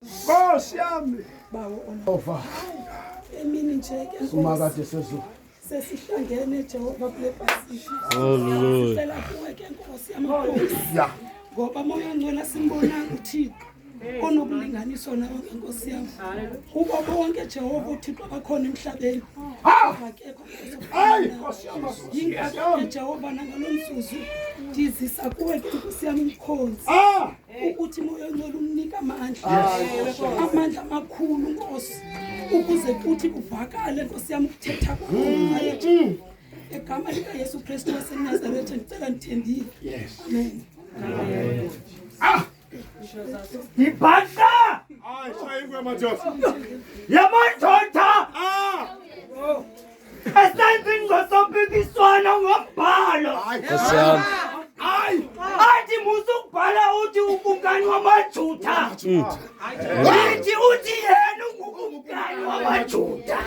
Nkosi yami. Bawo Ova. emini nje ke Umakade sezulu. sesihlangene Jehova kule bhasisi. Oh Lord. Sicela kuwe ke Nkosi yamakhosi. Ya. Ngoba moya ngcwele simbonanga uThixo onobulinganiso nawe Nkosi yami. Kubo bonke Jehova uThixo abakhona emhlabeni. Akekho Hayi Nkosi yami. yingakho Jehova nangalomzuzu ndizisa kuwe ke Nkosi yami inkonzo. Ukuthi moya ngcwele umnika amandla. Amandla amakhulu Nkosi. Ukuze kuthi kuvakale Nkosi yami ukuthetha kwakho. Egama lika Yesu Kristu waseNazaretha ngicela ngithembile. Yes. Amen. Ibhaka Hayi shayingwe madoda. yamadodha esenzini ngosopikiswana ngombhalo Nkosi yami. Hayi. athi musukubhala uthi ukungani wamaJuda athi uthi yena ungumngani wamaJuda